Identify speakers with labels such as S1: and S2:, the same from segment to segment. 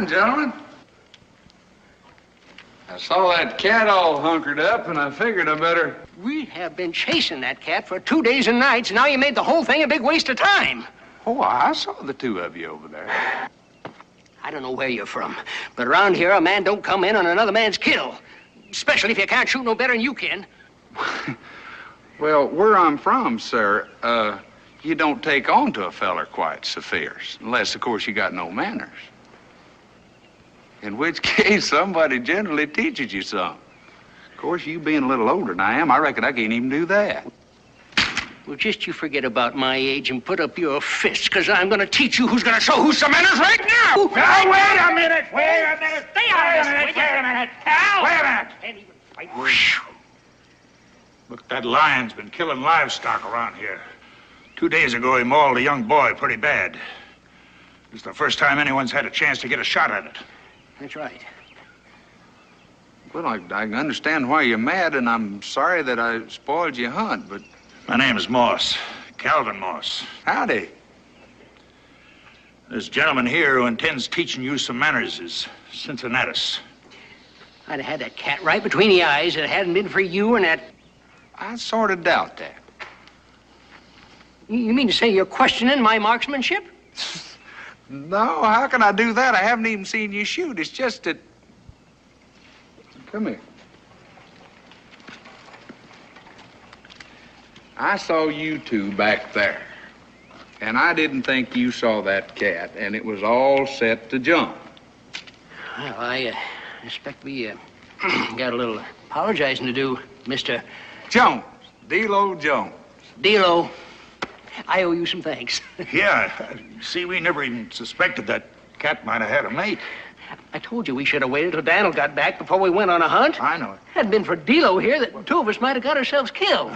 S1: morning, gentlemen. I saw that cat all hunkered up, and I figured I better...
S2: We have been chasing that cat for 2 days and nights, and now you made the whole thing a big waste of time.
S1: Oh, I saw the two of you over there.
S2: I don't know where you're from, but around here, a man don't come in on another man's kill. Especially if you can't shoot no better than you can.
S1: Well, where I'm from, sir, you don't take on to a feller quite so fierce. Unless, of course, you got no manners. In which case, somebody generally teaches you some. Of course, you being a little older than I am, I reckon I can't even do that.
S2: Well, just you forget about my age and put up your fists, because I'm going to teach you who's going to show who's some manners right now!
S3: Now, wait a minute! Wait a minute! Stay out of this! Wait a minute! Al! Wait a minute!
S2: Can't even fight.
S3: Look, that lion's been killing livestock around here. 2 days ago, he mauled a young boy pretty bad. It's the first time anyone's had a chance to get a shot at it.
S2: That's right.
S1: Well, I understand why you're mad, and I'm sorry that I spoiled your hunt, but...
S3: My name is Moss, Calvin Moss.
S1: Howdy.
S3: This gentleman here who intends teaching you some manners is Cincinnatus.
S2: I'd have had that cat right between the eyes if it hadn't been for you and that...
S1: I sort of doubt that.
S2: You mean to say you're questioning my marksmanship?
S1: No, how can I do that? I haven't even seen you shoot. It's just that... Come here. I saw you two back there, and I didn't think you saw that cat, and it was all set to jump.
S2: Well, I expect we got a little apologizing to do, Mr.
S1: Jones, Delo Jones.
S2: Delo, I owe you some thanks.
S3: Yeah, see, we never even suspected that cat might have had a mate.
S2: I told you we should have waited till Daniel got back before we went on a hunt.
S3: I know it.
S2: Hadn't been for Delo here, that the two of us might have got ourselves killed.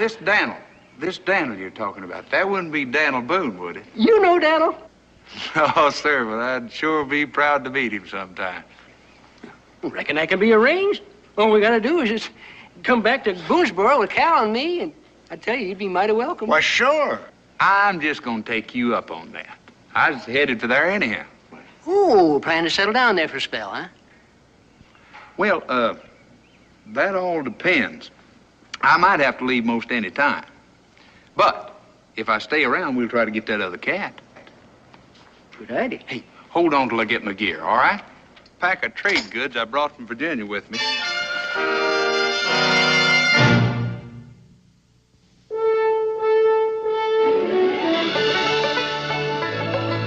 S1: This Daniel you're talking about, that wouldn't be Daniel Boone, would it?
S2: You know Daniel?
S1: Oh, sir, but I'd sure be proud to meet him sometime.
S2: Reckon that can be arranged. All we gotta do is just come back to Boonesboro with Cal and me, and I tell you, you'd be mighty welcome.
S3: Why, sure.
S1: I'm just gonna take you up on that. I was headed for there anyhow.
S2: Oh, plan to settle down there for a spell, huh?
S1: Well, that all depends. I might have to leave most any time. But if I stay around, we'll try to get that other cat.
S2: Good idea.
S1: Hey, hold on till I get my gear, all right? Pack of trade goods I brought from Virginia with me.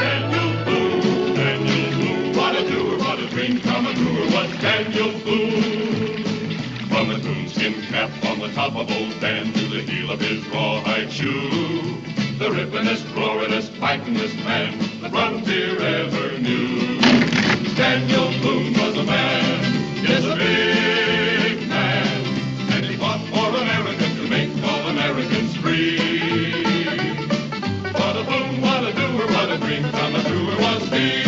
S4: Daniel Boone, what a doer, what a dream come true, was Daniel Boone. From the coonskin cap on the top of old Dan to the heel of his rawhide shoe, the rippin'est, roarin'est, fightin'est man that Frontier ever knew. Daniel Boone was a man, yes, a big man, and he fought for America to make all Americans free. What a Boone, what a doer, what a dream come true was he.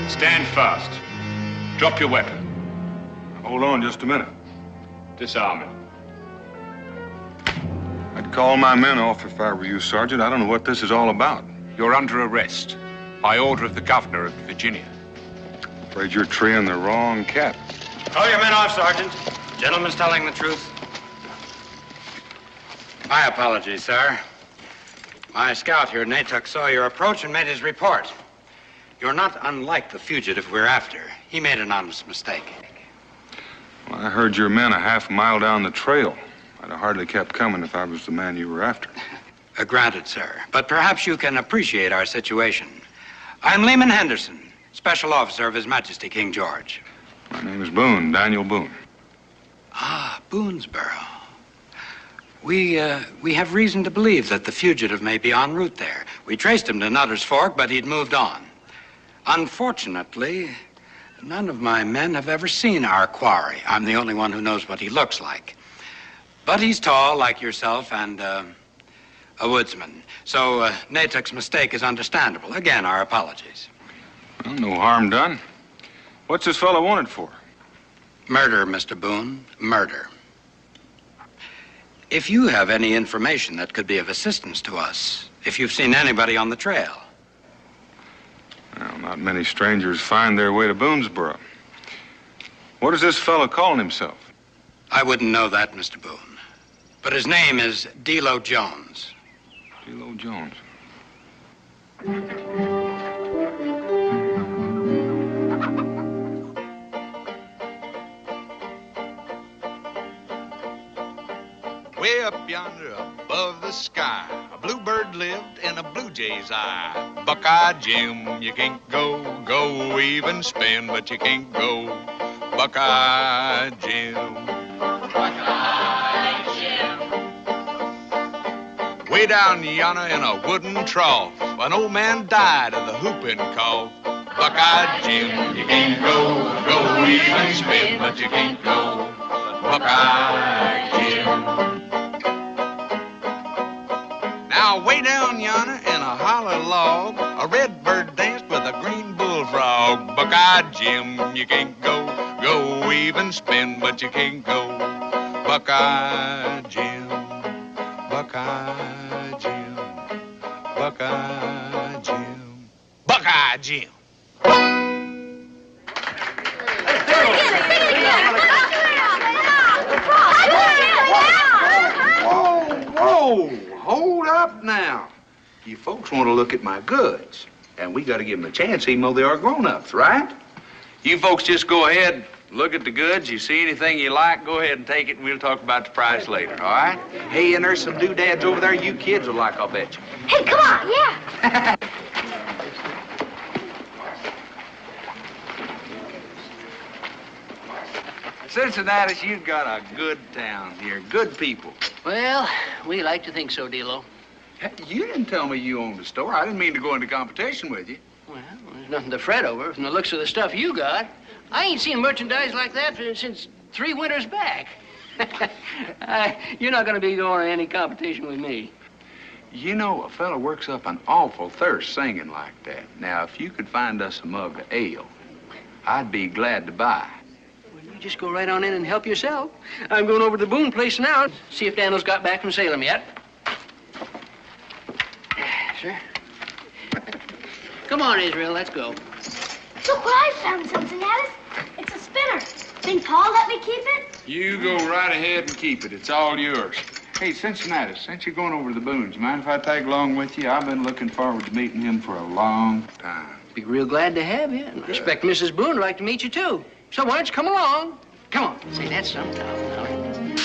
S5: Stand fast. Drop your weapon.
S6: Hold on just a minute.
S5: Disarm him.
S6: I'd call my men off if I were you, Sergeant. I don't know what this is all about.
S5: You're under arrest by order of the governor of Virginia.
S6: Afraid you're treeing the wrong cat.
S7: Call your men off, Sergeant. Gentleman's telling the truth. My apologies, sir. My scout here, Natook, saw your approach and made his report. You're not unlike the fugitive we're after. He made an honest mistake.
S6: Well, I heard your men a half mile down the trail. I'd have hardly kept coming if I was the man you were after.
S7: Granted, sir. But perhaps you can appreciate our situation. I'm Lehman Henderson, Special Officer of His Majesty King George.
S6: My name is Boone, Daniel Boone.
S7: Ah, Boonesboro. We have reason to believe that the fugitive may be en route there. We traced him to Nutter's Fork, but he'd moved on. Unfortunately, none of my men have ever seen our quarry. I'm the only one who knows what he looks like. But he's tall, like yourself, and a woodsman. So Natick's mistake is understandable. Again, our apologies.
S6: Well, no harm done. What's this fellow wanted for?
S7: Murder, Mr. Boone. Murder. If you have any information that could be of assistance to us, if you've seen anybody on the trail.
S6: Well, not many strangers find their way to Boonesboro. What is this fellow calling himself?
S7: I wouldn't know that, Mr. Boone. But his name is Delo Jones.
S6: Delo Jones.
S1: Way up yonder above the sky, a bluebird lived in a blue jay's eye. Buckeye Jim, you can't go, even spin, but you can't go. Buckeye Jim. Buckeye Jim. Way down yonder in a wooden trough, an old man died of the whooping cough. Buckeye Jim, you can't go, even spin, but you can't go. Buckeye Jim. Now, way down yonder in a hollow log, a red bird danced with a green bullfrog. Buckeye Jim, you can't go, even spin, but you can't go. Buckeye Jim, Buckeye Jim, Buckeye Jim, Buckeye Jim. Whoa! Hold up now. You folks want to look at my goods, and we got to give them a chance even though they are grown-ups, right? You folks just go ahead, look at the goods. You see anything you like, go ahead and take it, and we'll talk about the price later, all right? Hey, and there's some doodads over there you kids will like, I'll bet you.
S8: Hey, come on, yeah.
S1: Cincinnati, you've got a good town here, good people.
S2: Well, we like to think so, Delo.
S1: Hey, you didn't tell me you owned a store. I didn't mean to go into competition with you.
S2: Well, there's nothing to fret over from the looks of the stuff you got. I ain't seen merchandise like that since 3 winters back. You're not going to be going to any competition with me.
S1: You know, a fella works up an awful thirst singing like that. Now, if you could find us a mug of ale, I'd be glad to buy.
S2: Well, you just go right on in and help yourself. I'm going over to the Boone place now, see if Daniel's got back from Salem yet. Sir. Come on, Israel, let's go.
S8: Look what I found, Cincinnati. It's a spinner. Think Paul let me keep it?
S1: You go right ahead and keep it. It's all yours. Hey, Cincinnati, since you're going over to the Boones, mind if I tag along with you? I've been looking forward to meeting him for a long time.
S2: Be real glad to have you. And I expect Mrs. Boone would like to meet you, too. So why don't you come along? Come on. Say, that's some town.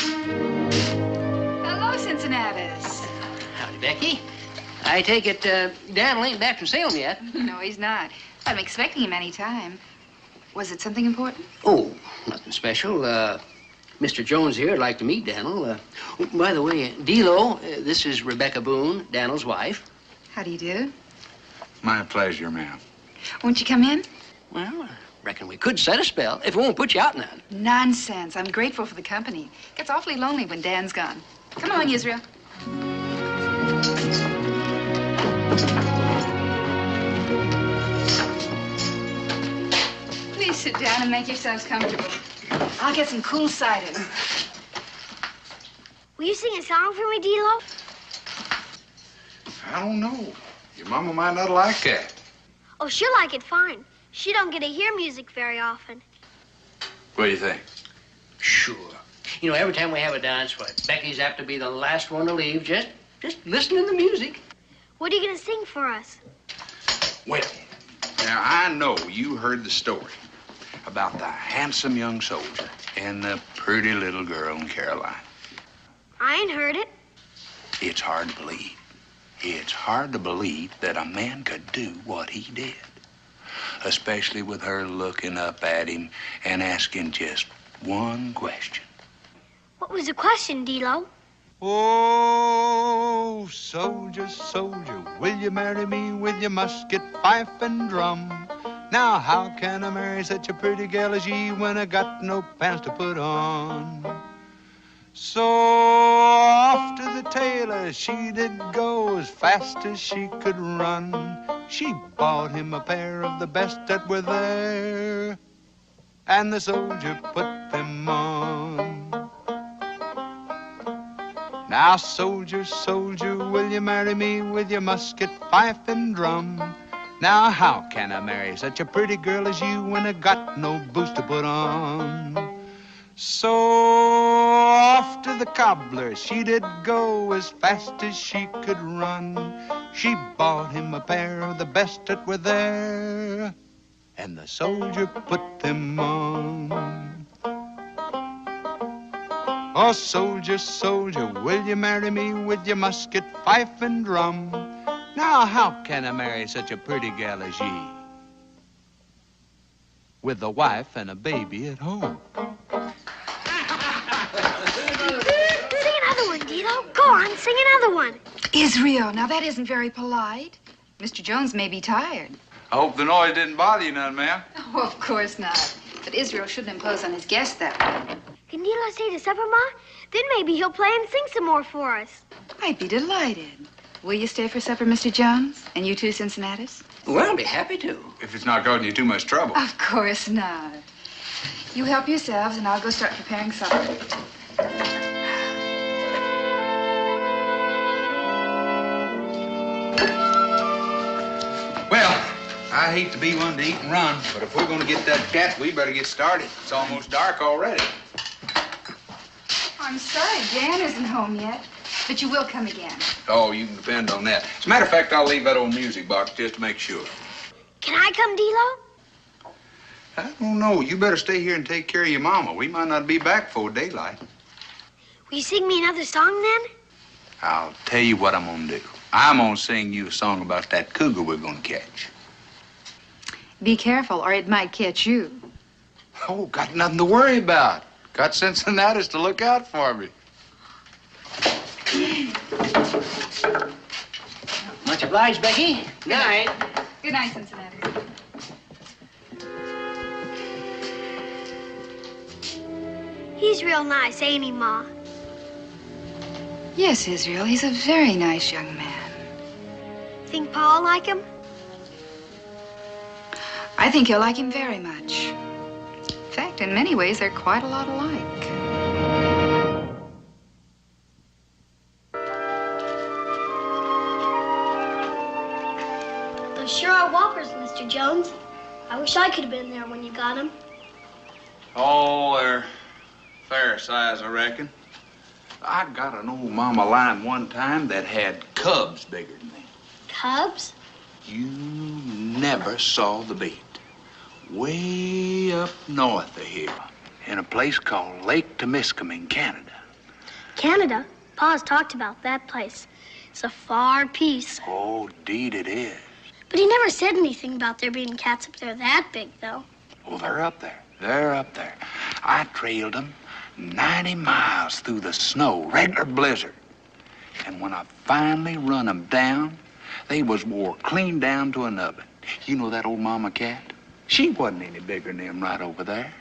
S9: Hello, Cincinnatus.
S2: Howdy, Becky. I take it Daniel ain't back from Salem yet.
S9: No, he's not. I'm expecting him any time. Was it something important?
S2: Oh, nothing special. Mr. Jones here would like to meet Daniel. By the way, Delo, this is Rebecca Boone, Daniel's wife.
S9: How do you do?
S1: My pleasure, ma'am.
S9: Won't you come in?
S2: Well, I reckon we could set a spell if it won't put you out none.
S9: Nonsense. I'm grateful for the company. Gets awfully lonely when Dan's gone. Come along, Israel. Please sit down and make yourselves comfortable. I'll get some cool cider.
S8: Will you sing a song for me, Delo?
S1: I don't know. Your mama might not like that.
S8: Oh, she'll like it fine. She don't get to hear music very often.
S1: What do you think?
S2: Sure. You know, every time we have a dance, Becky's apt to be the last one to leave. Just listen to the music.
S8: What are you going to sing for us?
S1: Well, now, I know you heard the story about the handsome young soldier and the pretty little girl in Carolina.
S8: I ain't heard it.
S1: It's hard to believe. It's hard to believe that a man could do what he did, especially with her looking up at him and asking just one question.
S8: What was the question, Delo?
S1: Oh, soldier, soldier, will you marry me with your musket, fife, and drum?
S10: Now how can I marry such a pretty gal as ye when I got no pants to put on? So off to the tailor she did go as fast as she could run. She bought him a pair of the best that were there, and the soldier put them on. Now, soldier, soldier, will you marry me with your musket, pipe, and drum? Now, how can I marry such a pretty girl as you when I got no boots to put on? So off to the cobbler she did go as fast as she could run. She bought him a pair of the best that were there, and the soldier put them on. Oh, soldier, soldier, will you marry me with your musket, fife, and drum? Now, how can I marry such a pretty gal as ye with a wife and a baby at home?
S8: Sing another one, Delo. Go on, sing another one.
S9: Israel, now that isn't very polite. Mr. Jones may be tired.
S1: I hope the noise didn't bother you none, ma'am.
S9: Oh, of course not. But Israel shouldn't impose on his guests that way.
S8: Can Delo stay to supper, Ma? Then maybe he'll play and sing some more for us.
S9: I'd be delighted. Will you stay for supper, Mr. Jones? And you too, Cincinnatus?
S2: Well, I'll be happy to.
S1: If it's not causing you too much trouble.
S9: Of course not. You help yourselves, and I'll go start preparing supper.
S1: Well, I hate to be one to eat and run, but if we're going to get that cat, we better get started. It's almost dark already.
S9: I'm sorry Dan isn't home yet, but you will come again.
S1: Oh, you can depend on that. As a matter of fact, I'll leave that old music box just to make sure.
S8: Can I come, Delo?
S1: I don't know. You better stay here and take care of your mama. We might not be back before daylight.
S8: Will you sing me another song then?
S1: I'll tell you what I'm going to do. I'm going to sing you a song about that cougar we're going to catch.
S9: Be careful, or it might catch you.
S1: Oh, got nothing to worry about. Got Cincinnatus to look out for me.
S2: Much obliged, Becky. Good night.
S9: Good night, Cincinnati.
S8: He's real nice, ain't he, Ma?
S9: Yes, Israel, he's a very nice young man.
S8: Think Pa'll like him?
S9: I think you'll like him very much. In fact, in many ways, they're quite a lot alike.
S8: Those sure are whoppers, Mr. Jones. I wish I could have been there when you got them.
S1: Oh, they're fair size, I reckon. I got an old mama lion one time that had cubs bigger than me.
S8: Cubs?
S1: You never saw the beat. Way up north of here, in a place called Lake Temiskaming in Canada.
S8: Canada? Pa's talked about that place. It's a far piece.
S1: Oh, deed it is.
S8: But he never said anything about there being cats up there that big, though.
S1: Oh, they're up there. They're up there. I trailed them 90 miles through the snow, regular blizzard. And when I finally run them down, they was wore clean down to an oven. You know that old mama cat? She wasn't any bigger than them right over there.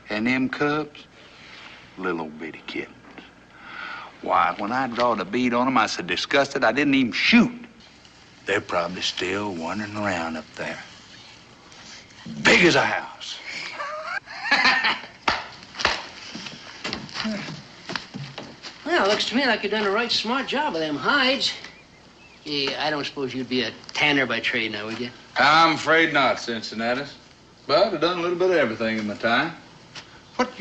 S1: And them cubs, little old bitty kittens. Why, when I drawed a bead on them, I so disgusted I didn't even shoot. They're probably still wandering around up there. Big as a house.
S2: Well, looks to me like you've done a right smart job of them hides. I don't suppose you'd be a tanner by trade now, would you?
S1: I'm afraid not, Cincinnatus. But I've done a little bit of everything in my time. What,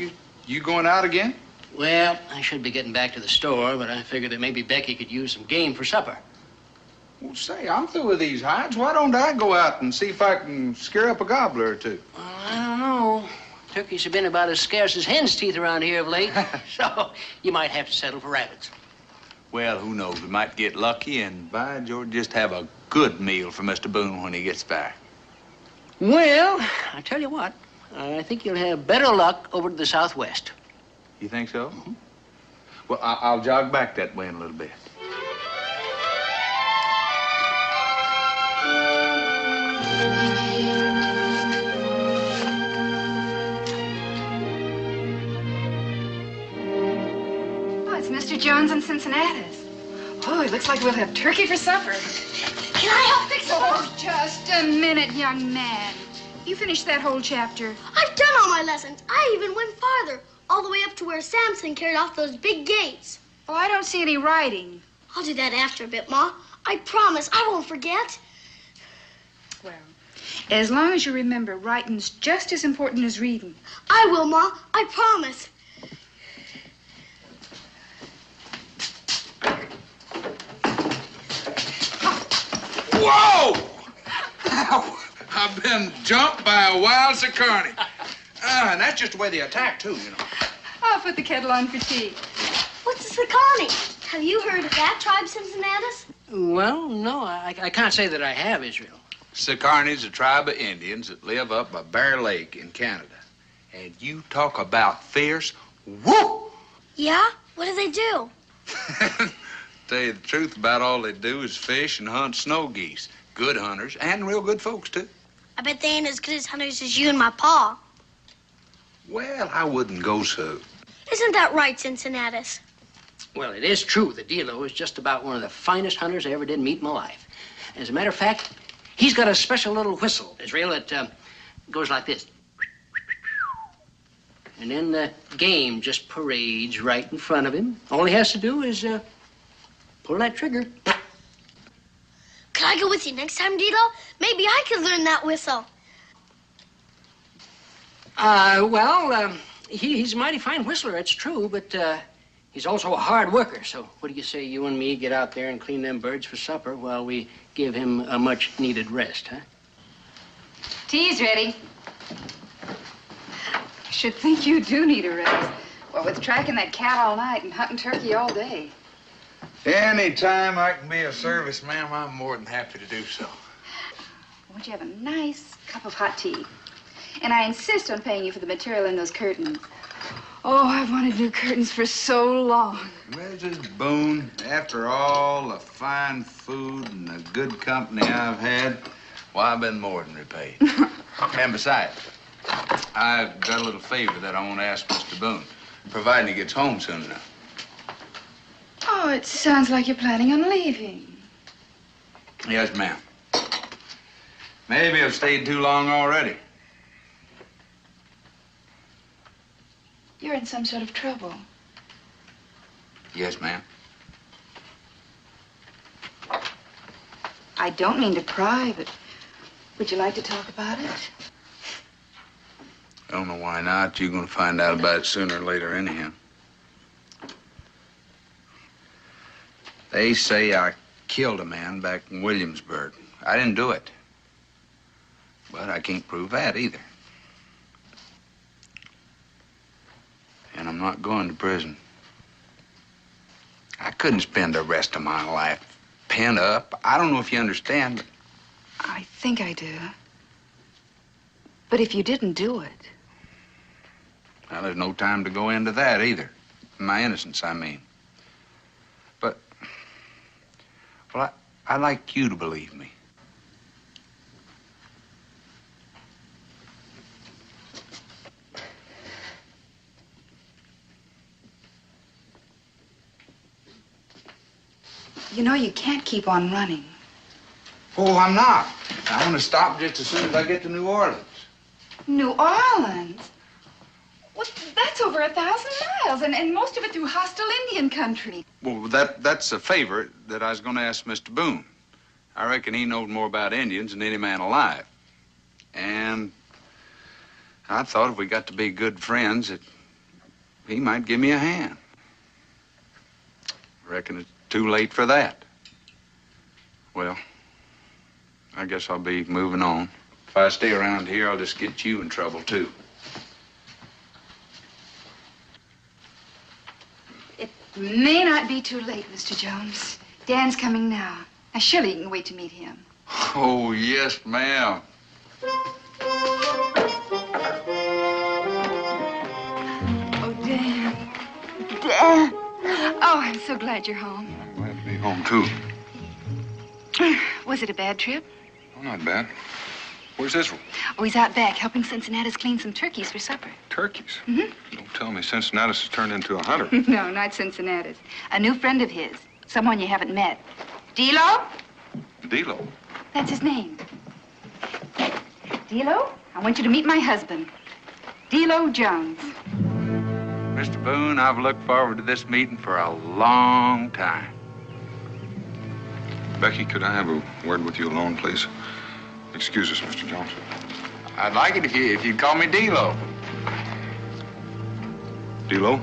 S1: you going out again?
S2: Well, I should be getting back to the store, but I figured that maybe Becky could use some game for supper.
S1: Well, say, I'm through with these hides. Why don't I go out and see if I can scare up a gobbler or two?
S2: Well, I don't know. Turkeys have been about as scarce as hen's teeth around here of late, so you might have to settle for rabbits.
S1: Well, who knows? We might get lucky and, by George, just have a good meal for Mr. Boone when he gets back.
S2: Well, I tell you what, I think you'll have better luck over to the southwest.
S1: You think so? Mm-hmm. Well, I'll jog back that way in a little bit.
S9: Mr. Jones and Cincinnati's. Oh, it looks like we'll have turkey for supper.
S8: Can I help fix them?
S9: Oh, just a minute, young man. You finished that whole chapter.
S8: I've done all my lessons. I even went farther, all the way up to where Samson carried off those big gates.
S9: Oh, I don't see any writing.
S8: I'll do that after a bit, Ma. I promise I won't forget.
S9: Well, as long as you remember, writing's just as important as reading.
S8: I will, Ma. I promise.
S10: Whoa! I've been jumped by a wild Sicarni. And that's just the way they attack, too, you know.
S9: I'll put the kettle on for tea.
S8: What's a Sicarni? Have you heard of that tribe, Cincinnatus?
S2: Well, no, I can't say that I have, Israel.
S1: Sicarni's a tribe of Indians that live up by Bear Lake in Canada. And you talk about fierce, whoop!
S8: Yeah? What do they do?
S1: Tell you the truth, about all they do is fish and hunt snow geese. Good hunters, and real good folks, too.
S8: I bet they ain't as good as hunters as you and my pa.
S1: Well, I wouldn't go so.
S8: Isn't that right, Cincinnatus?
S2: Well, it is true that Delo is just about one of the finest hunters I ever did meet in my life. As a matter of fact, he's got a special little whistle, Israel, that goes like this. And then the game just parades right in front of him. All he has to do is pull that trigger.
S8: Could I go with you next time, Delo? Maybe I could learn that whistle.
S2: He's a mighty fine whistler, it's true, but he's also a hard worker. So what do you say you and me get out there and clean them birds for supper while we give him a much-needed rest, huh?
S9: Tea's ready. I should think you do need a rest. Well, with tracking that cat all night and hunting turkey all day.
S10: Any time I can be of service, ma'am, I'm more than happy to do so.
S9: Won't you have a nice cup of hot tea? And I insist on paying you for the material in those curtains. Oh, I've wanted new curtains for so long.
S1: Mrs. Boone, after all the fine food and the good company I've had, well, I've been more than repaid. And besides, I've got a little favor that I want to ask Mr. Boone, providing he gets home soon enough.
S9: Oh, it sounds like you're planning on leaving.
S1: Yes, ma'am. Maybe I've stayed too long already.
S9: You're in some sort of trouble.
S1: Yes, ma'am.
S9: I don't mean to pry, but would you like to talk about it?
S1: I don't know why not. You're going to find out about it sooner or later anyhow. They say I killed a man back in Williamsburg. I didn't do it. But I can't prove that either. And I'm not going to prison. I couldn't spend the rest of my life penned up. I don't know if you understand, but...
S9: I think I do. But if you didn't do it...
S1: Well, there's no time to go into that either. My innocence, I mean. But... Well, I'd like you to believe me.
S9: You know, you can't keep on running.
S1: Oh, I'm not. I want to stop just as soon as I get to New Orleans.
S9: New Orleans? Well, that's over 1,000 miles, and most of it through hostile Indian country.
S1: Well, that's a favor that I was going to ask Mr. Boone. I reckon he knows more about Indians than any man alive. And I thought if we got to be good friends, that he might give me a hand. Reckon it's too late for that. Well, I guess I'll be moving on. If I stay around here, I'll just get you in trouble, too.
S9: It may not be too late, Mr. Jones. Dan's coming now. Now, surely you can wait to meet him.
S1: Oh, yes, ma'am.
S9: Oh, Dan. Dan. Oh, I'm so glad you're home.
S6: I'm glad to be home, too.
S9: Was it a bad trip?
S6: Oh, not bad. Where's Israel?
S9: Oh, he's out back helping Cincinnatus clean some turkeys for supper.
S6: Turkeys?
S9: Mm-hmm.
S6: Don't tell me Cincinnatus has turned into a hunter.
S9: No, not Cincinnatus. A new friend of his. Someone you haven't met. Delo?
S6: Delo?
S9: That's his name. Delo, I want you to meet my husband, Delo Jones.
S1: Mr. Boone, I've looked forward to this meeting for a long time.
S6: Becky, could I have a word with you alone, please? Excuse us, Mr. Jones.
S1: I'd like it if you'd call me Delo.
S6: Delo?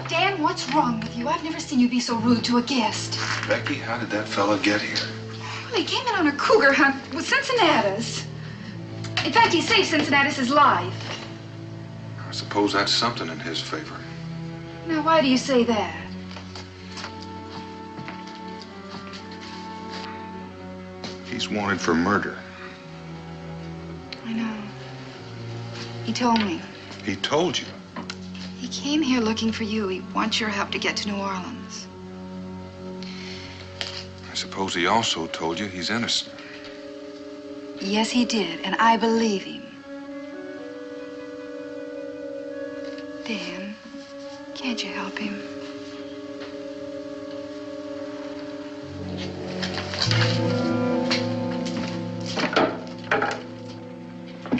S9: Dan, what's wrong with you? I've never seen you be so rude to a guest.
S6: Becky, how did that fella get here?
S9: Well, he came in on a cougar hunt with Cincinnatus. In fact, he saved Cincinnatus' life.
S6: I suppose that's something in his favor.
S9: Now, why do you say that?
S6: He's wanted for murder.
S9: I know. He told me.
S6: He told you?
S9: He came here looking for you. He wants your help to get to New Orleans.
S6: I suppose he also told you he's innocent.
S9: Yes, he did, and I believe him. Dan, can't you help him?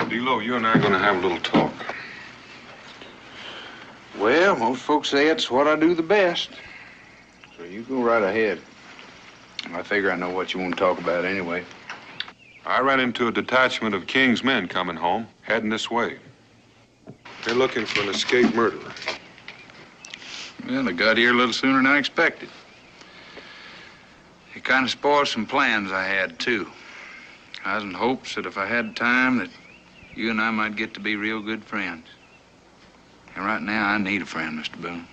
S6: Delo, you and I are going to have a little talk.
S1: Well, most folks say it's what I do the best. So you go right ahead. I figure I know what you want to talk about anyway.
S6: I ran into a detachment of King's men coming home, heading this way. They're looking for an escaped murderer.
S1: Well, they got here a little sooner than I expected. It kind of spoiled some plans I had, too. I was in hopes that if I had time, that you and I might get to be real good friends. And right now, I need a friend, Mr. Boone.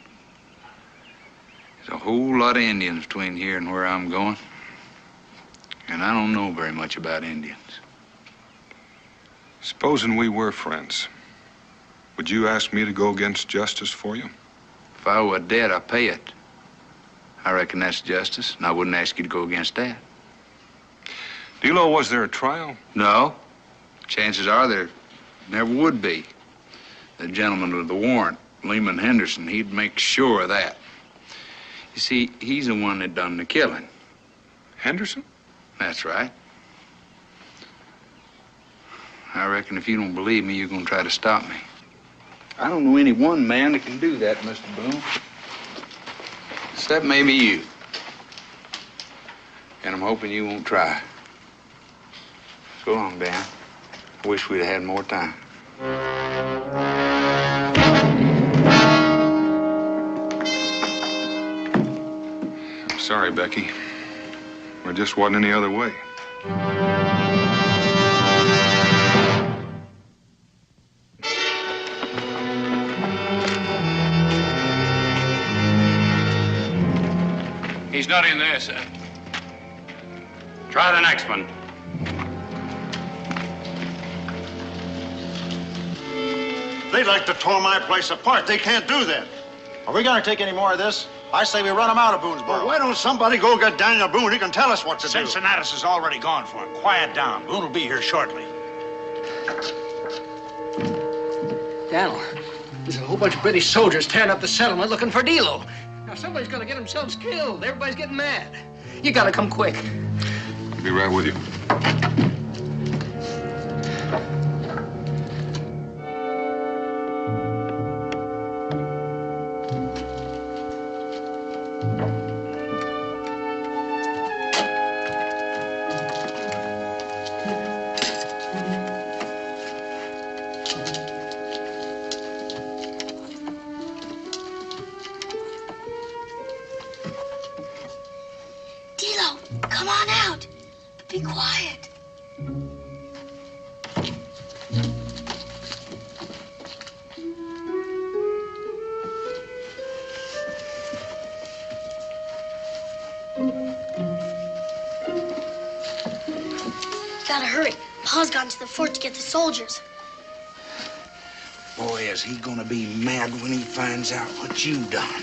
S1: There's a whole lot of Indians between here and where I'm going. And I don't know very much about Indians.
S6: Supposing we were friends, would you ask me to go against justice for you?
S1: If I were dead, I'd pay it. I reckon that's justice, and I wouldn't ask you to go against that.
S6: Delo, was there a trial?
S1: No. Chances are there never would be. The gentleman with the warrant, Lehman Henderson, he'd make sure of that. You see, he's the one that done the killing.
S6: Henderson?
S1: That's right. I reckon if you don't believe me, you're gonna try to stop me. I don't know any one man that can do that, Mr. Boone. Except maybe you. And I'm hoping you won't try. So long, Dan. I wish we'd had more time.
S6: I'm sorry, Becky. There just wasn't any other way.
S7: He's not in there, sir. Try the next one.
S11: They'd like to tore my place apart. They can't do that. Are we going to take any more of this? I say we run them out of Boonesboro.
S3: Well,
S11: why don't somebody go get Daniel Boone? He can tell us what to do.
S3: Cincinnatus is already gone for him. Quiet down. Boone will be here shortly.
S2: Daniel, there's a whole bunch of British soldiers tearing up the settlement looking for Delo. Now, somebody's gonna get themselves killed. Everybody's getting mad. You gotta come quick.
S6: I'll be right with you.
S8: Delo, come on out. But be quiet. Gotta hurry. Pa's gone to the fort to get the soldiers.
S1: Boy, is he gonna be mad when he finds out what you've done.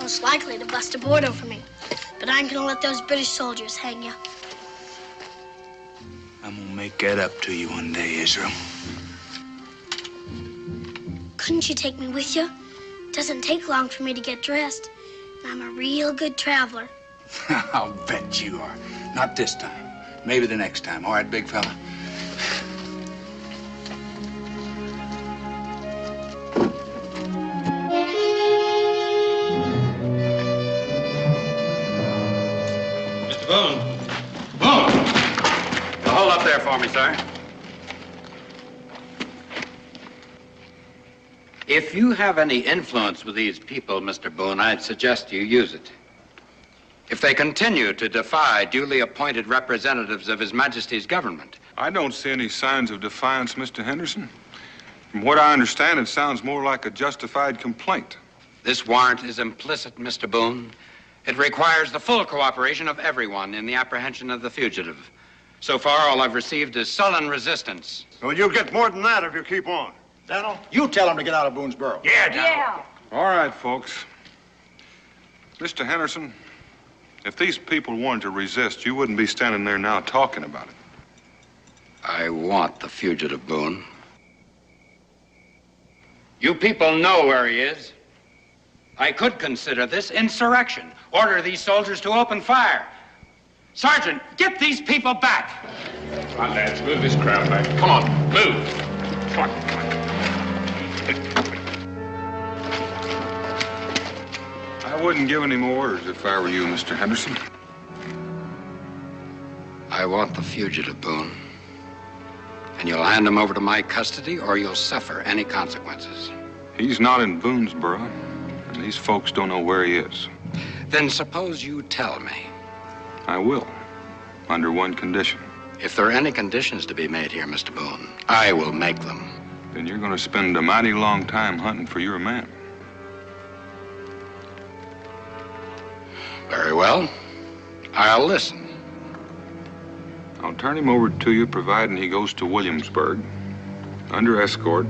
S8: Most likely to bust a board over me. But I ain't gonna let those British soldiers hang you.
S10: I'm gonna make that up to you one day, Israel.
S8: Couldn't you take me with you? It doesn't take long for me to get dressed. And I'm a real good traveler.
S10: I'll bet you are. Not this time. Maybe the next time. All right, big fella?
S7: Mr. Boone. Boone! Now hold up there for me, sir. If you have any influence with these people, Mr. Boone, I'd suggest you use it. If they continue to defy duly appointed representatives of His Majesty's government.
S6: I don't see any signs of defiance, Mr. Henderson. From what I understand, it sounds more like a justified complaint.
S7: This warrant is implicit, Mr. Boone. It requires the full cooperation of everyone in the apprehension of the fugitive. So far, all I've received is sullen resistance.
S11: Well, you'll get more than that if you keep on. Daniel, you tell him to get out of Boonesboro.
S3: Yeah, Delo.
S6: All right, folks. Mr. Henderson, if these people wanted to resist, you wouldn't be standing there now talking about it.
S7: I want the fugitive, Boone. You people know where he is. I could consider this insurrection. Order these soldiers to open fire. Sergeant, get these people back.
S5: Come on, lads, move this crowd back. Come on, move. Come on, come on.
S6: I wouldn't give any more orders if I were you, Mr. Henderson.
S7: I want the fugitive, Boone. And you'll hand him over to my custody, or you'll suffer any consequences.
S6: He's not in Boonesboro, and these folks don't know where he is.
S7: Then suppose you tell me.
S6: I will, under one condition.
S7: If there are any conditions to be made here, Mr. Boone, I will make them.
S6: Then you're going to spend a mighty long time hunting for your man.
S7: Very well. I'll listen.
S6: I'll turn him over to you, providing he goes to Williamsburg, under escort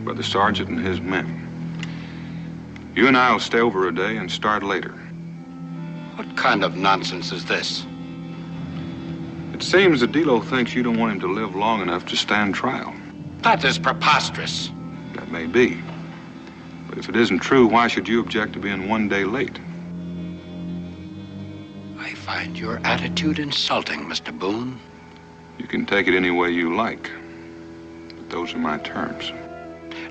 S6: by the sergeant and his men. You and I will stay over a day and start later.
S7: What kind of nonsense is this?
S6: It seems that Delo thinks you don't want him to live long enough to stand trial.
S7: That is preposterous.
S6: That may be. But if it isn't true, why should you object to being one day late?
S7: I find your attitude insulting, Mr. Boone.
S6: You can take it any way you like. But those are my terms.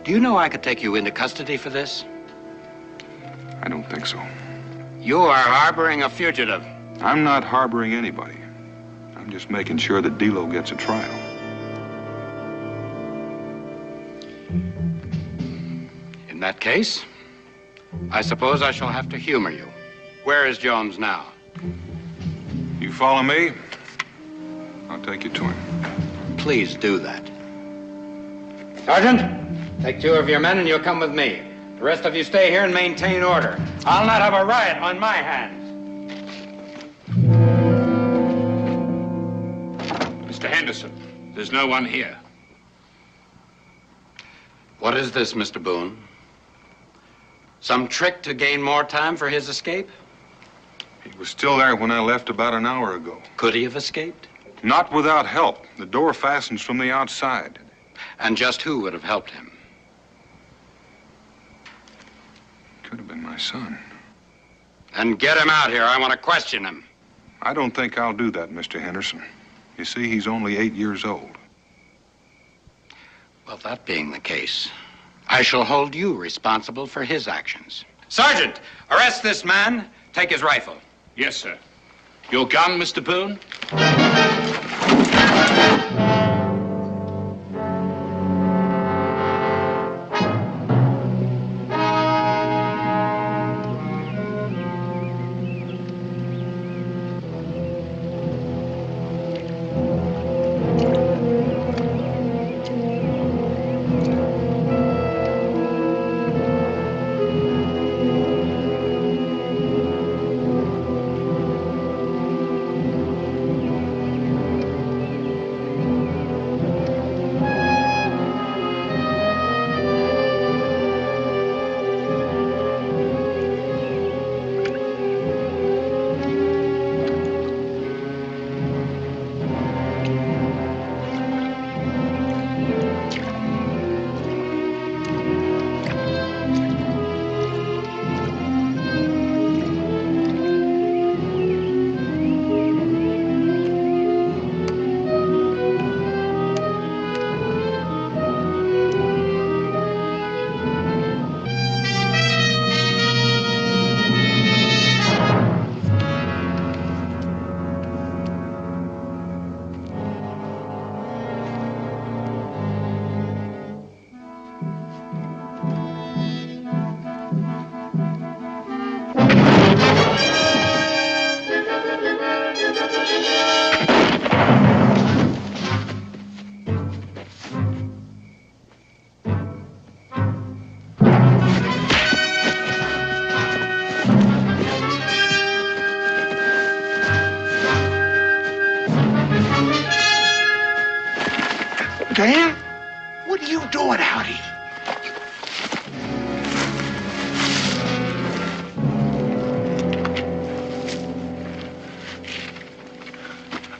S7: Do you know I could take you into custody for this?
S6: I don't think so.
S7: You are harboring a fugitive.
S6: I'm not harboring anybody. I'm just making sure that Delo gets a trial.
S7: In that case, I suppose I shall have to humor you. Where is Jones now?
S6: You follow me? I'll take you to him.
S7: Please do that. Sergeant, take 2 of your men and you'll come with me. The rest of you stay here and maintain order. I'll not have a riot on my hands.
S5: Mr. Henderson, there's no one here.
S7: What is this, Mr. Boone? Some trick to gain more time for his escape?
S6: He was still there when I left about an hour ago.
S7: Could he have escaped?
S6: Not without help. The door fastens from the outside.
S7: And just who would have helped him?
S6: Could have been my son.
S7: And get him out here. I want to question him.
S6: I don't think I'll do that, Mr. Henderson. You see, he's only 8 years old.
S7: Well, that being the case, I shall hold you responsible for his actions. Sergeant, arrest this man. Take his rifle.
S5: Yes, sir. Your gun, Mr. Boone?
S1: What are you doing out here?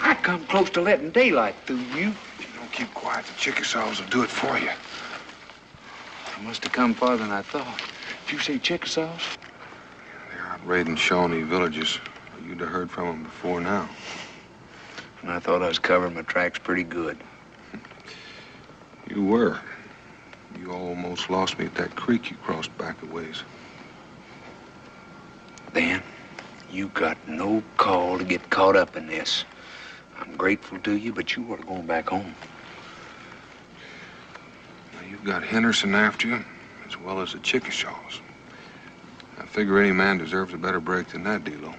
S1: I come close to letting daylight through you.
S6: If you don't keep quiet, the Chickasaws will do it for you.
S1: I must have come farther than I thought. Did you say Chickasaws?
S6: They're out raiding Shawnee villages. You'd have heard from them before now.
S1: And I thought I was covering my tracks pretty good.
S6: You were. You almost lost me at that creek you crossed back a ways.
S1: Dan, you got no call to get caught up in this. I'm grateful to you, but you ought to go back home.
S6: Now, you've got Henderson after you, as well as the Chickasaws. I figure any man deserves a better break than that, Delo.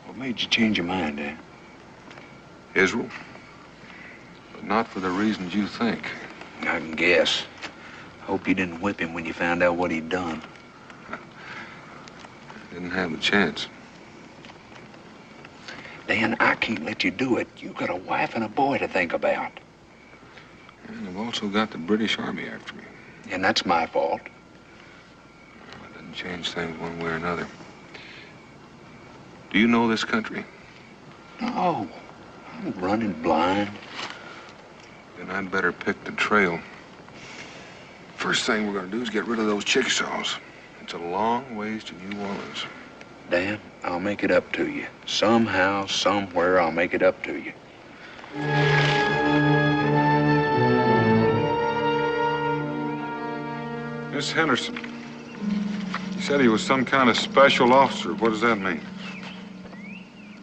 S1: What made you change your mind, Dan?
S6: Israel. But not for the reasons you think.
S1: I can guess. Hope you didn't whip him when you found out what he'd done.
S6: Didn't have the chance.
S1: Dan, I can't let you do it. You got a wife and a boy to think about.
S6: And I've also got the British Army after me.
S1: And that's my fault.
S6: Well, it doesn't change things one way or another. Do you know this country?
S1: No. I'm running blind.
S6: Then I'd better pick the trail. First thing we're gonna do is get rid of those Chickasaws. It's a long ways to New Orleans.
S1: Dan, I'll make it up to you. Somehow, somewhere, I'll make it up to you.
S6: Miss Henderson, you said he was some kind of special officer. What does that mean?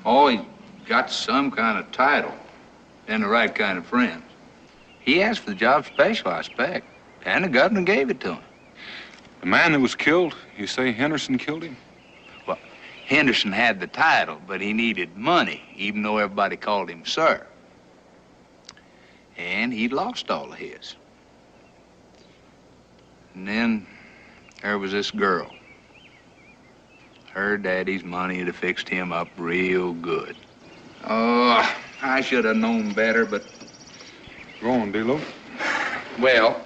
S1: Oh, he got some kind of title and the right kind of friends. He asked for the job special, I expect, and the governor gave it to him.
S6: The man that was killed, you say Henderson killed him?
S1: Well, Henderson had the title, but he needed money, even though everybody called him sir. And he'd lost all of his. And then there was this girl. Her daddy's money had fixed him up real good. Oh, I should have known better, but...
S6: Go on, Delo.
S1: Well,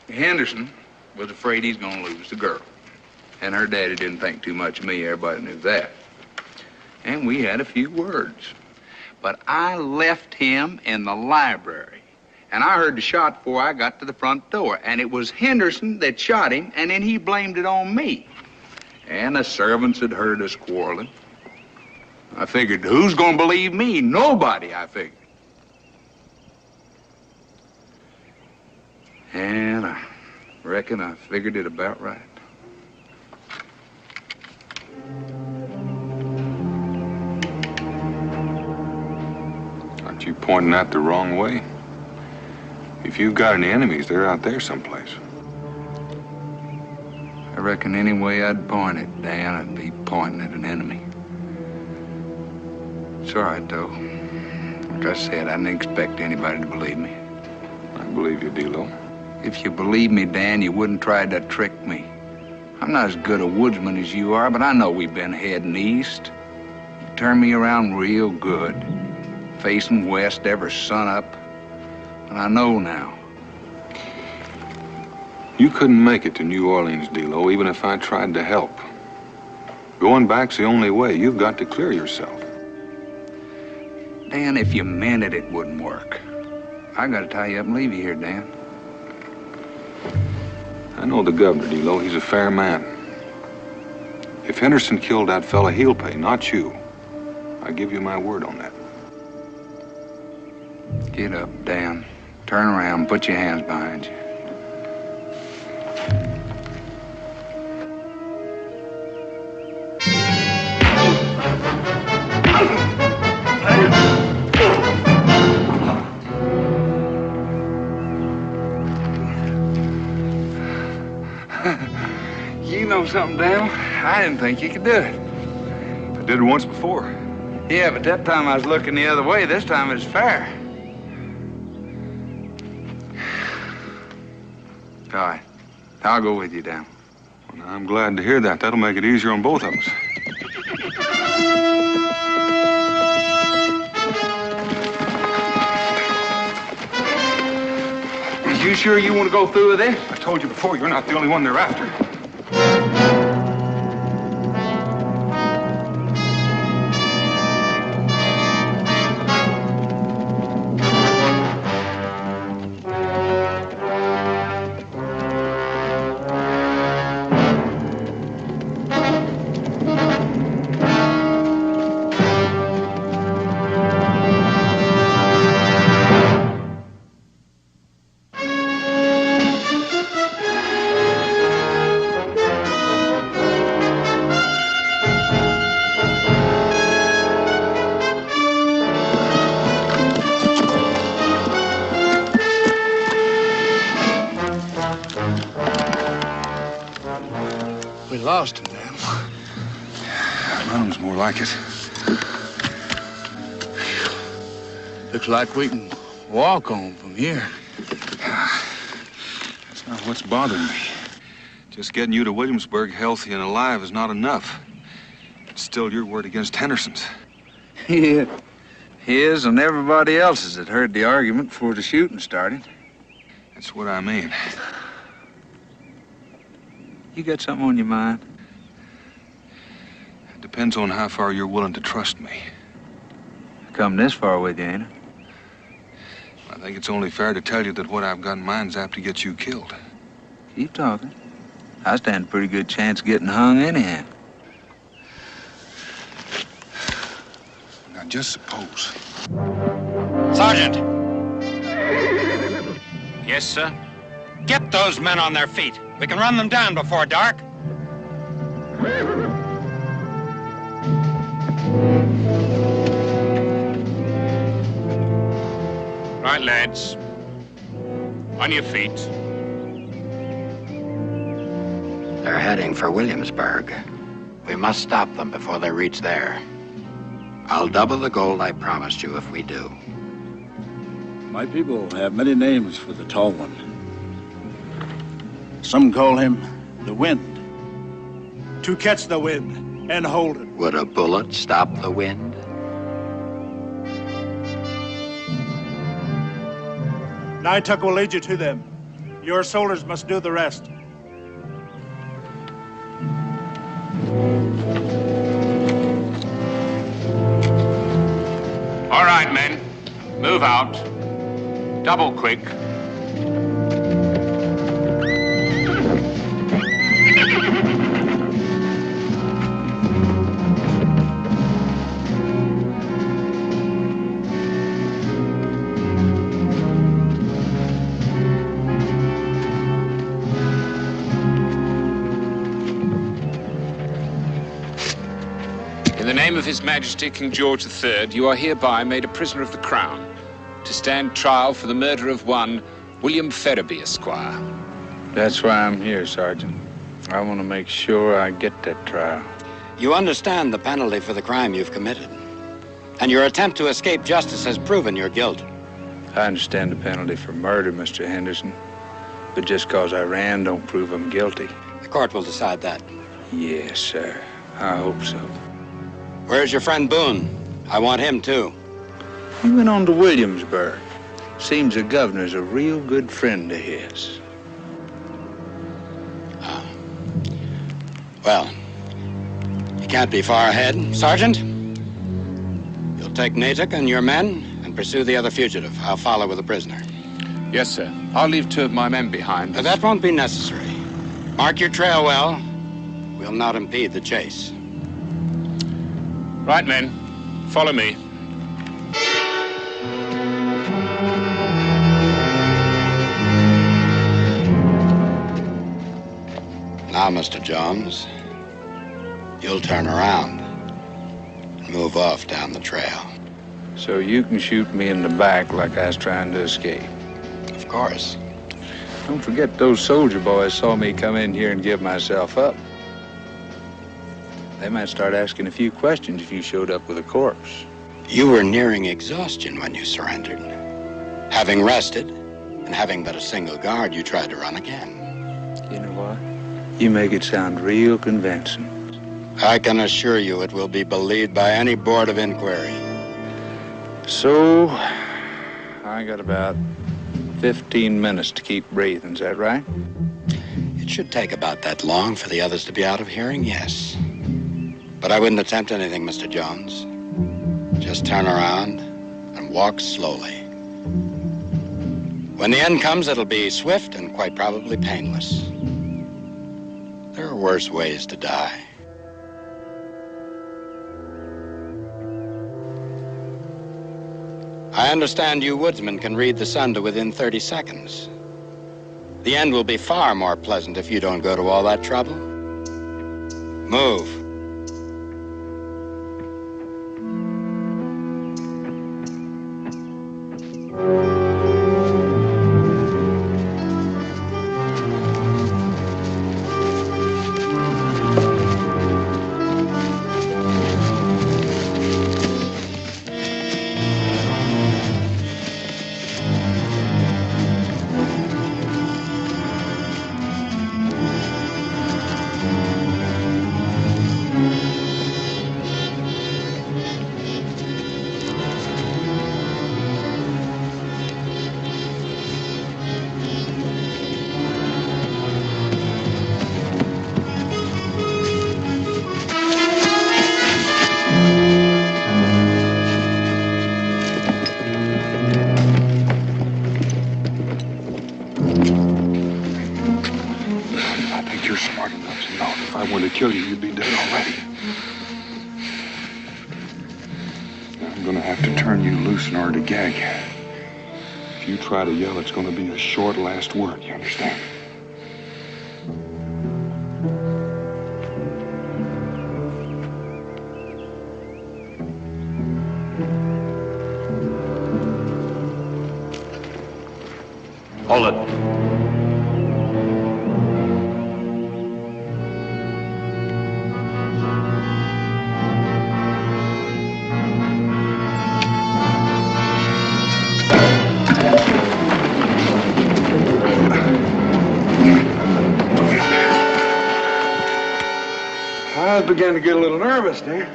S1: Henderson was afraid he's gonna lose the girl. And her daddy didn't think too much of me. Everybody knew that. And we had a few words. But I left him in the library. And I heard the shot before I got to the front door. And it was Henderson that shot him, and then he blamed it on me. And the servants had heard us quarreling. I figured, who's gonna believe me? Nobody, I figured. And I reckon I figured it about right.
S6: Aren't you pointing that the wrong way? If you've got any enemies, they're out there someplace.
S1: I reckon any way I'd point it, Dan, I'd be pointing at an enemy. It's all right, though. Like I said, I didn't expect anybody to believe me.
S6: I believe you, Delo.
S1: If you believe me, Dan, you wouldn't try to trick me. I'm not as good a woodsman as you are, but I know we've been heading east. You turned me around real good, facing west ever sunup. And I know now.
S6: You couldn't make it to New Orleans, Delo, even if I tried to help. Going back's the only way. You've got to clear yourself.
S1: Dan, if you meant it, it wouldn't work. I gotta tie you up and leave you here, Dan.
S6: I know the governor, Delo. He's a fair man. If Henderson killed that fella, he'll pay, not you. I give you my word on that.
S1: Get up, Dan. Turn around, put your hands behind you. You know something, Dale? I didn't think you could do it.
S6: I did it once before.
S1: Yeah, but that time I was looking the other way. This time it's fair. All right. I'll go with you, Dan.
S6: Well, I'm glad to hear that. That'll make it easier on both of us. You sure you want to go through with it? I told you before, you're not the only one they're after.
S10: We lost him, man.
S6: Run's more like it.
S10: Looks like we can walk on from here.
S6: That's not what's bothering me. Just getting you to Williamsburg healthy and alive is not enough. It's still your word against Henderson's.
S10: Yeah. His and everybody else's that heard the argument before the shooting started.
S6: That's what I mean.
S10: You got something on your mind?
S6: It depends on how far you're willing to trust me.
S10: I come this far with you, ain't I?
S6: I think it's only fair to tell you that what I've got in mind's apt to get you killed.
S10: Keep talking. I stand a pretty good chance of getting hung anyhow.
S6: Now, just suppose.
S7: Sergeant!
S5: Yes, sir?
S7: Get those men on their feet. We can run them down before dark.
S5: Right, lads. On your feet.
S7: They're heading for Williamsburg. We must stop them before they reach there. I'll double the gold I promised you if we do.
S11: My people have many names for the tall one. Some call him the wind. To catch the wind and hold it.
S7: Would a bullet stop the wind?
S11: Nightuck will lead you to them. Your soldiers must do the rest.
S5: All right, men. Move out. Double quick. In the name of His Majesty King George III, you are hereby made a prisoner of the Crown to stand trial for the murder of one William Ferriby, Esquire.
S10: That's why I'm here, Sergeant. I want to make sure I get that trial.
S7: You understand the penalty for the crime you've committed. And your attempt to escape justice has proven your guilt.
S10: I understand the penalty for murder, Mr. Henderson. But just because I ran don't prove I'm guilty.
S7: The court will decide that.
S10: Yes, sir. I hope so.
S7: Where's your friend Boone? I want him, too.
S10: He went on to Williamsburg. Seems the governor's a real good friend of his.
S7: Well, you can't be far ahead. Sergeant, you'll take Natick and your men and pursue the other fugitive. I'll follow with the prisoner.
S5: Yes, sir. I'll leave 2 of my men behind.
S7: That won't be necessary. Mark your trail well. We'll not impede the chase.
S5: Right, men. Follow me.
S7: Now, Mr. Jones, you'll turn around and move off down the trail.
S10: So you can shoot me in the back like I was trying to escape.
S7: Of course.
S10: Don't forget those soldier boys saw me come in here and give myself up. They might start asking a few questions if you showed up with a corpse.
S7: You were nearing exhaustion when you surrendered. Having rested and having but a single guard, you tried to run again.
S10: You know what? You make it sound real convincing.
S7: I can assure you it will be believed by any board of inquiry.
S10: So, I got about
S1: 15 minutes to keep breathing, is that right?
S7: It should take about that long for the others to be out of hearing, yes. But I wouldn't attempt anything, Mr. Jones. Just turn around and walk slowly. When the end comes, it'll be swift and quite probably painless. There are worse ways to die. I understand you woodsmen can read the sun to within 30 seconds. The end will be far more pleasant if you don't go to all that trouble. Move.
S6: Kill you, you'd be dead already. I'm gonna have to turn you loose in order to gag you. If you try to yell, it's gonna be a short last word, you understand?
S11: Hold it.
S6: I began to get a little nervous there.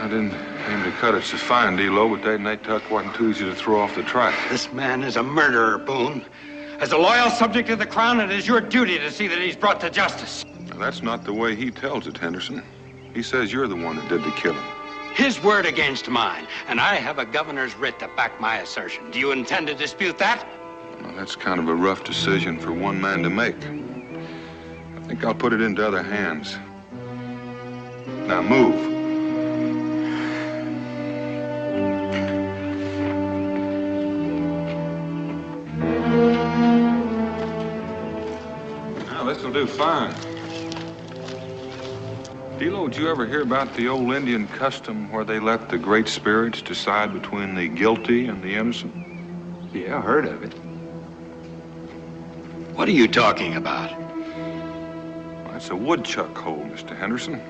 S6: I didn't aim to cut it so fine, Delo, but that Nate wasn't too easy to throw off the track.
S7: This man is a murderer, Boone. As a loyal subject of the Crown, it is your duty to see that he's brought to justice.
S6: Now, that's not the way he tells it, Henderson. He says you're the one that did the killing.
S7: His word against mine, and I have a governor's writ to back my assertion. Do you intend to dispute that?
S6: Well, that's kind of a rough decision for one man to make. I think I'll put it into other hands. Now move. Now this'll do fine. Delo, did you ever hear about the old Indian custom where they let the great spirits decide between the guilty and the innocent?
S1: Yeah, I heard of it.
S7: What are you talking about?
S6: Well, that's a woodchuck hole, Mr. Henderson.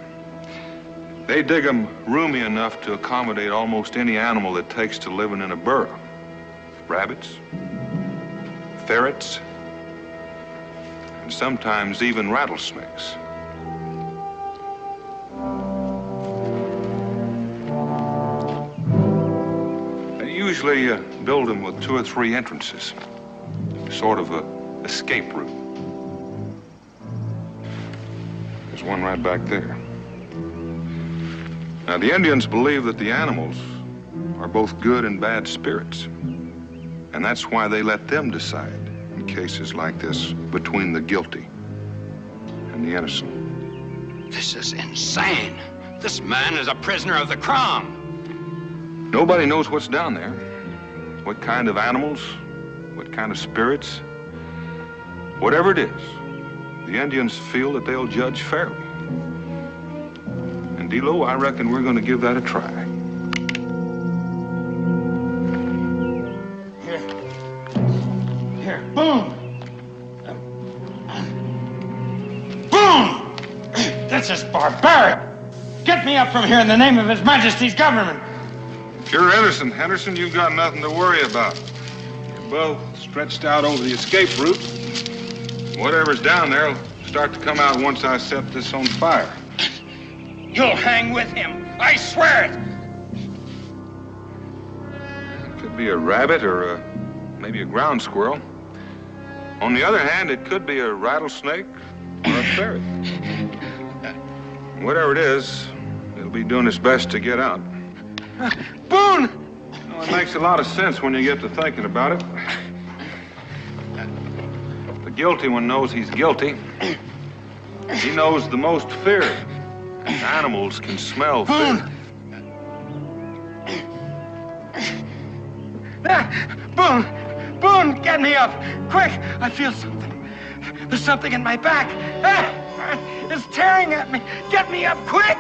S6: They dig them roomy enough to accommodate almost any animal that takes to living in a burrow. Rabbits, ferrets, and sometimes even rattlesnakes. They usually build them with 2 or 3 entrances, sort of a escape route. There's one right back there. Now, the Indians believe that the animals are both good and bad spirits. And that's why they let them decide in cases like this between the guilty and the innocent.
S7: This is insane. This man is a prisoner of the Crown.
S6: Nobody knows what's down there. What kind of animals, what kind of spirits. Whatever it is, the Indians feel that they'll judge fairly. And Delo, I reckon we're going to give that a try.
S3: Here, Boone! Boone! This is barbaric! Get me up from here in the name of His Majesty's government!
S6: If you're innocent, Henderson, you've got nothing to worry about. You're both stretched out over the escape route. Whatever's down there will start to come out once I set this on fire.
S3: You'll hang with him. I swear it.
S6: It could be a rabbit or a maybe a ground squirrel. On the other hand, it could be a rattlesnake or a ferret. Whatever it is, it'll be doing its best to get out.
S7: Boone!
S6: Well, it makes a lot of sense when you get to thinking about it. The guilty one knows he's guilty. He knows the most fear. Animals can smell fear.
S7: Boone! Boone, get me up! Quick! I feel something. There's something in my back. It's tearing at me. Get me up, quick!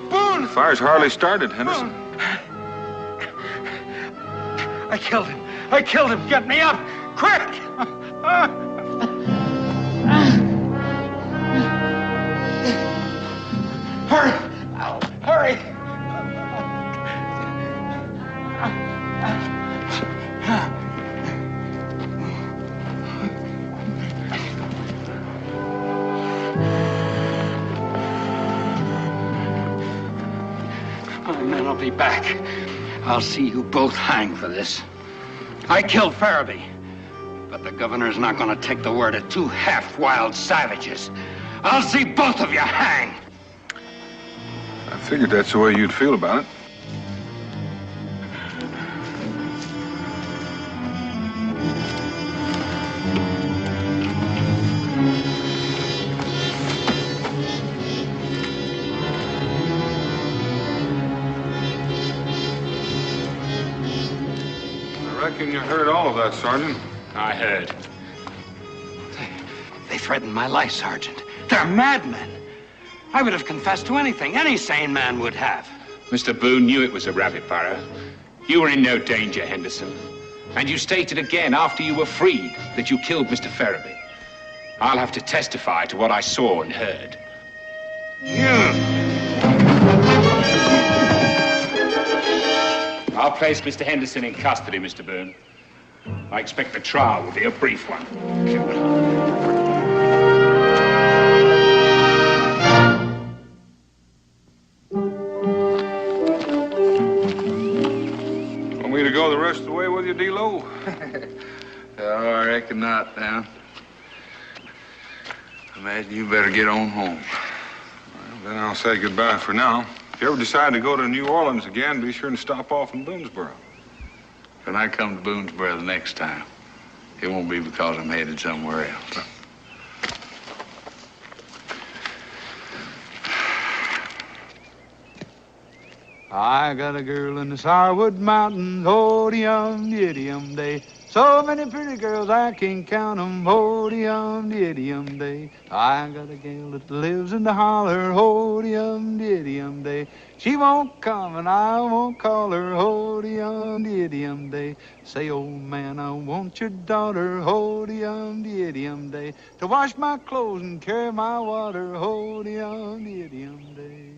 S7: Boone!
S6: The fire's hardly started, Henderson.
S7: Boone. I killed him. I killed him. Get me up, quick! Hurry! Hurry! My men will be back. I'll see you both hang for this. I killed Farabee, but the governor's not going to take the word of two half-wild savages. I'll see both of you hang.
S6: I figured that's the way you'd feel about it. I reckon you heard all of that, Sergeant.
S5: I heard.
S7: They threatened my life, Sergeant. They're madmen. I would have confessed to anything any sane man would have.
S5: Mr. Boone knew it was a rabbit burrow. You were in no danger, Henderson. And you stated again after you were freed that you killed Mr. Farabee. I'll have to testify to what I saw and heard. I'll place Mr. Henderson in custody, Mr. Boone. I expect the trial will be a brief one.
S6: Want me to go the rest of the way with you, Delo?
S1: Oh, I reckon not, now. Imagine you better get on home.
S6: Well, then I'll say goodbye for now. If you ever decide to go to New Orleans again, be sure to stop off in Boonesboro.
S1: When I come to Boonesboro the next time, it won't be because I'm headed somewhere else.
S10: I got a girl in the Sourwood Mountains, oh-de-yum, day. So many pretty girls, I can't count 'em, oh-de-yum, day. I got a gal that lives in the holler, oh-de-yum, day. She won't come and I won't call her, oh-de-yum, day. Say, old man, I want your daughter, oh-de-yum, day. To wash my clothes and carry my water, oh-de-yum, day.